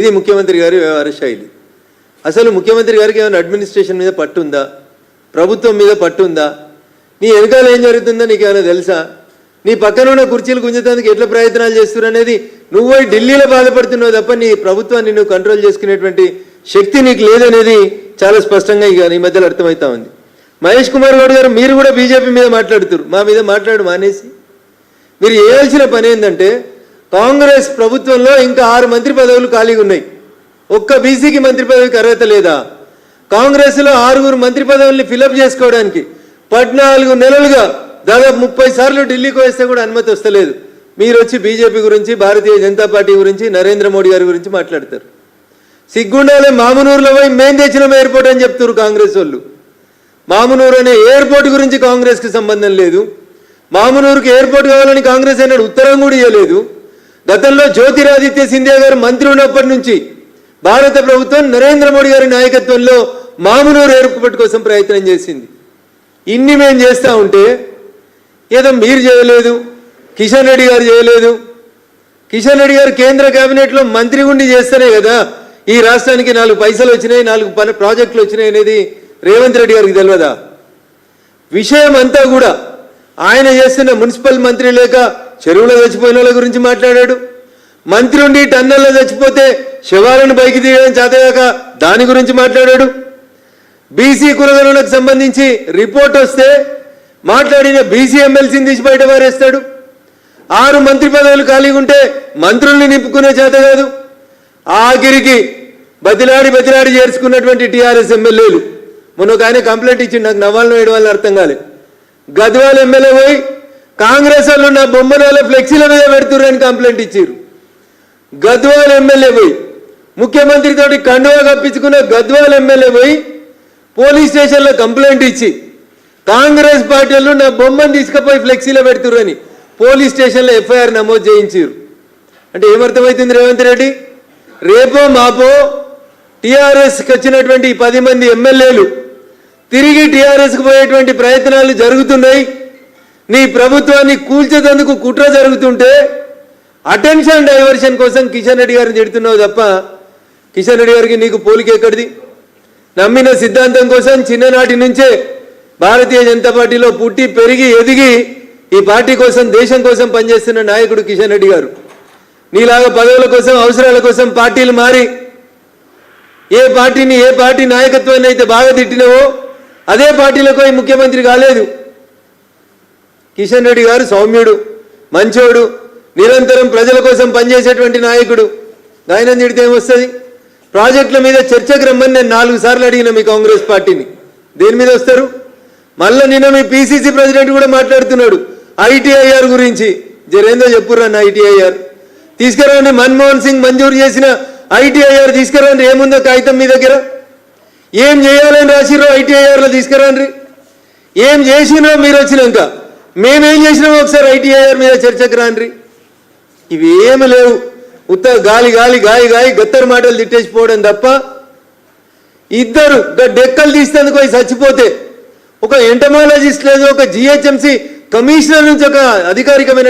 ఇది ముఖ్యమంత్రి గారి వ్యవహార శైలి. అసలు ముఖ్యమంత్రి గారికి ఏమైనా అడ్మినిస్ట్రేషన్ మీద పట్టుందా, ప్రభుత్వం మీద పట్టుందా, నీ వెనకాల ఏం జరుగుతుందో నీకు ఏమైనా తెలుసా, నీ పక్కన ఉన్న కుర్చీలు గుంజేందుకు ఎట్లా ప్రయత్నాలు చేస్తున్నారు అనేది నువ్వు ఢిల్లీలో బాధపడుతున్నావు తప్ప నీ ప్రభుత్వాన్ని నువ్వు కంట్రోల్ చేసుకునేటువంటి శక్తి నీకు లేదనేది చాలా స్పష్టంగా ఇక ఈ మధ్యలో అర్థమవుతా ఉంది. మహేష్ కుమార్ గౌడ్ గారు మీరు కూడా బీజేపీ మీద మాట్లాడుతున్నారు, మా మీద మాట్లాడు మానేసి. మీరు చేయాల్సిన పని ఏంటంటే కాంగ్రెస్ ప్రభుత్వంలో ఇంకా 6 మంత్రి పదవులు ఖాళీగా ఉన్నాయి. ఒక్క బీసీకి మంత్రి పదవికి అర్హత లేదా? కాంగ్రెస్లో 6 మంత్రి పదవుల్ని ఫిలప్ చేసుకోవడానికి 14 నెలలుగా దాదాపు 30 సార్లు ఢిల్లీకి వస్తే కూడా అనుమతి వస్తలేదు. మీరు వచ్చి బీజేపీ గురించి, భారతీయ జనతా పార్టీ గురించి, నరేంద్ర మోడీ గారి గురించి మాట్లాడతారు. సిగ్గుండాలే మామునూరులో పోయి మేం తెచ్చినాం ఎయిర్పోర్ట్ అని చెప్తారు కాంగ్రెస్ వాళ్ళు. మామునూరు అనే ఎయిర్పోర్ట్ గురించి కాంగ్రెస్కి సంబంధం లేదు. మామునూరుకి ఎయిర్పోర్ట్ కావాలని కాంగ్రెస్ అయినాడు ఉత్తరం కూడా ఇవ్వలేదు. గతంలో జ్యోతిరాదిత్య సింధియా గారు మంత్రి ఉన్నప్పటి నుంచి భారత ప్రభుత్వం నరేంద్ర మోడీ గారి నాయకత్వంలో మామునూరు ఎయిర్పోర్ట్ కోసం ప్రయత్నం చేసింది. ఇన్ని మేము చేస్తూ ఉంటే ఏదో మీరు చేయలేదు, కిషన్ రెడ్డి గారు చేయలేదు. కిషన్ రెడ్డి గారు కేంద్ర కేబినెట్లో మంత్రి ఉండి చేస్తేనే కదా ఈ రాష్ట్రానికి 4 పైసలు వచ్చినాయి, 4 ప్రాజెక్టులు వచ్చినాయి అనేది రేవంత్ రెడ్డి గారికి తెలియదా? విషయం అంతా కూడా ఆయన చేస్తున్న మున్సిపల్ మంత్రి లేక చెరువులో చచ్చిపోయిన వాళ్ళ గురించి మాట్లాడాడు. మంత్రి ఉండి టన్నెల్లో చచ్చిపోతే శవాలను పైకి తీయడం చేతగాక దాని గురించి మాట్లాడాడు. బీసీ కులగణనకు సంబంధించి రిపోర్ట్ వస్తే మాట్లాడిన బీసీ ఎమ్మెల్సీని తీసి బయట పారేస్తాడు. 6 మంత్రి పదవులు ఖాళీగా ఉంటే మంత్రుల్ని నింపుకునే చేత కాదు. ఆఖరికి బతిలాడి చేర్చుకున్నటువంటి టీఆర్ఎస్ ఎమ్మెల్యేలు మొన్న ఒక ఆయన కంప్లైంట్ ఇచ్చింది, నాకు నవ్వాలను వేయడం అర్థం కాలేదు. గద్వాల ఎమ్మెల్యే పోయి కాంగ్రెస్ వాళ్ళు నా బొమ్మల ఫ్లెక్సీల మీద పెడుతుర్రని కంప్లైంట్ ఇచ్చారు. గద్వాల ఎమ్మెల్యే పోయి ముఖ్యమంత్రితోటి కండువా కప్పించుకున్న గద్వాల ఎమ్మెల్యే పోయి పోలీస్ స్టేషన్లో కంప్లైంట్ ఇచ్చి కాంగ్రెస్ పార్టీ వాళ్ళు నా బొమ్మను తీసుకుపోయి ఫ్లెక్సీలో పెడుతుర్రని పోలీస్ స్టేషన్లో ఎఫ్ఐఆర్ నమోదు చేయించారు. అంటే ఏమర్థమవుతుంది రేవంత్ రెడ్డి? రేపో మాపో టీఆర్ఎస్కి వచ్చినటువంటి 10 మంది ఎమ్మెల్యేలు తిరిగి టీఆర్ఎస్కి పోయేటువంటి ప్రయత్నాలు జరుగుతున్నాయి. నీ ప్రభుత్వాన్ని కూల్చేందుకు కుట్ర జరుగుతుంటే అటెన్షన్ డైవర్షన్ కోసం కిషన్ రెడ్డి గారిని తిడుతున్నావు తప్ప కిషన్ రెడ్డి గారికి నీకు పోలిక ఎక్కడిది? నమ్మిన సిద్ధాంతం కోసం చిన్ననాటి నుంచే భారతీయ జనతా పార్టీలో పుట్టి పెరిగి ఎదిగి ఈ పార్టీ కోసం దేశం కోసం పనిచేస్తున్న నాయకుడు కిషన్ రెడ్డి గారు. నీలాగా పదవుల కోసం అవసరాల కోసం పార్టీలు మారి ఏ పార్టీ నాయకత్వాన్ని అయితే బాగా తిట్టినవో అదే పార్టీలకు ముఖ్యమంత్రి కాలేదు. కిషన్ రెడ్డి గారు సౌమ్యుడు, మంచోడు, నిరంతరం ప్రజల కోసం పనిచేసేటువంటి నాయకుడు. ఆయన తిడితే ఏమొస్తుంది? ప్రాజెక్టుల మీద చర్చకు రమ్మని నేను 4 సార్లు అడిగిన మీ కాంగ్రెస్ పార్టీని. దేని మీద వస్తారు? మళ్ళీ నిన్న మీ పిసిసి ప్రెసిడెంట్ కూడా మాట్లాడుతున్నాడు ఐటీఐఆర్ గురించి. జరేందో చెప్పుర్రన్న ఐటీఐఆర్ తీసుకురండి. మన్మోహన్ సింగ్ మంజూరు చేసిన ఐటీఐఆర్ తీసుకురండి. ఏముందో కాగితం మీ దగ్గర? ఏం చేయాలని రాసిరో ఐటీఐఆర్లో తీసుకురండి. ఏం చేసినో మీరు వచ్చినాక మేమేం చేసినామో ఒకసారి ఐటీఐఆర్ మీద చర్చకు రాండ్రి. ఇవేమి లేవు, ఉత్త గాయి గత్తర్ మాటలు తిట్టేసిపోవడం తప్ప. ఇద్దరు డెక్కలు తీసేందుకు పోయి చచ్చిపోతే ఒక ఎంటమాలజిస్ట్ లేదు, ఒక జిహెచ్ఎంసీ కమిషనర్ నుంచి ఒక అధికారికమైన